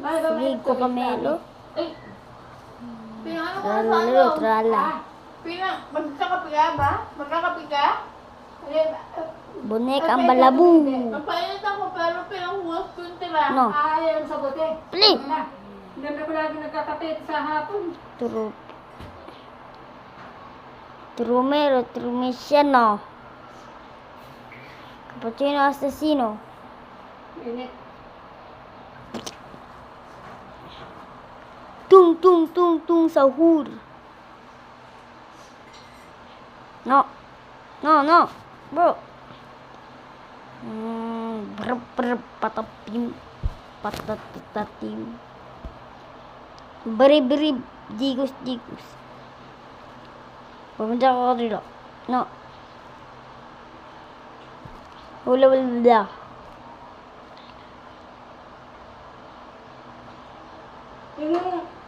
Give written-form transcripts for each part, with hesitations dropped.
Lig ko Camelo. Ay, pinano ko na sa Tralalo, ano? trala. Magkakapi ka ba? Magkakapi ka? Bonek ang balabu. Magpainit ako pero pinahuwas ko yung tira. No. Ayaw sa bote. Pli. Hindi na ko lagi nagkakapit sa hapon. Trumero, Trumesiano. Cappuccino Assassino. Init. Tung tung tung tung sahur. No. No. Bro. Brr patapim. Patatatim. Beri digus. Pumunta ko dito. No. Wala.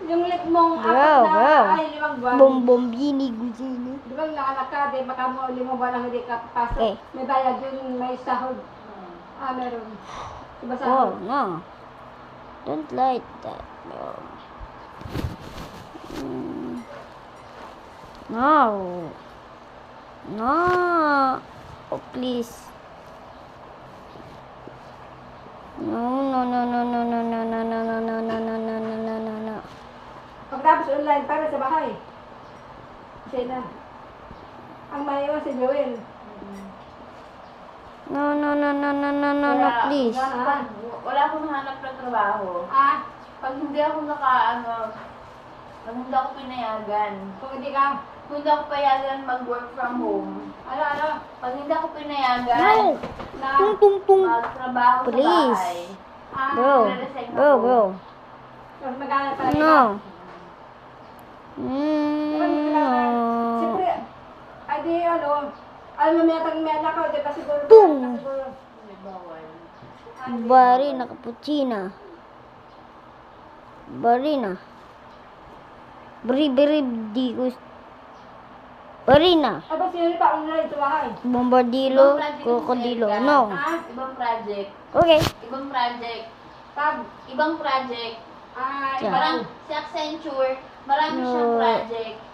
Yung lip mong Bro. ay 5 buwan. Bombombini gusini. Di ba nakalakad eh, baka mo 5 buwan lang hindi ka papasok. Okay. May bayad yun, may sahod. Meron. Diba Oh, sahod? no. Don't like that, bro. No. Oh, please. No. Pagtapos online para sa bahay. Siya na. Ang maiwan si Joel. No, please. Wala akong hanap na trabaho. Pag hindi ako pag hindi ako pinayagan. Kung hindi ka, Kung hindi ako payagan mag-work from home. ano? Pag hindi ako pinayagan, Na, Tung. magtrabaho sa Please. bahay. Bro. Magana pa rin. No. Siyempre, ay di alam mo miyatang ka, di ba siguro? Boom. Siguro. Bawal. Barina cappuccina. Barina. Beri digus. Barina. Aba sino pa online sa bahay? Bombardilo, krokodilo. No. Ibang project. Okay. Ibang project. Pag, Ibang project. ay, Yeah. Parang si Accenture, marami siyang No. project.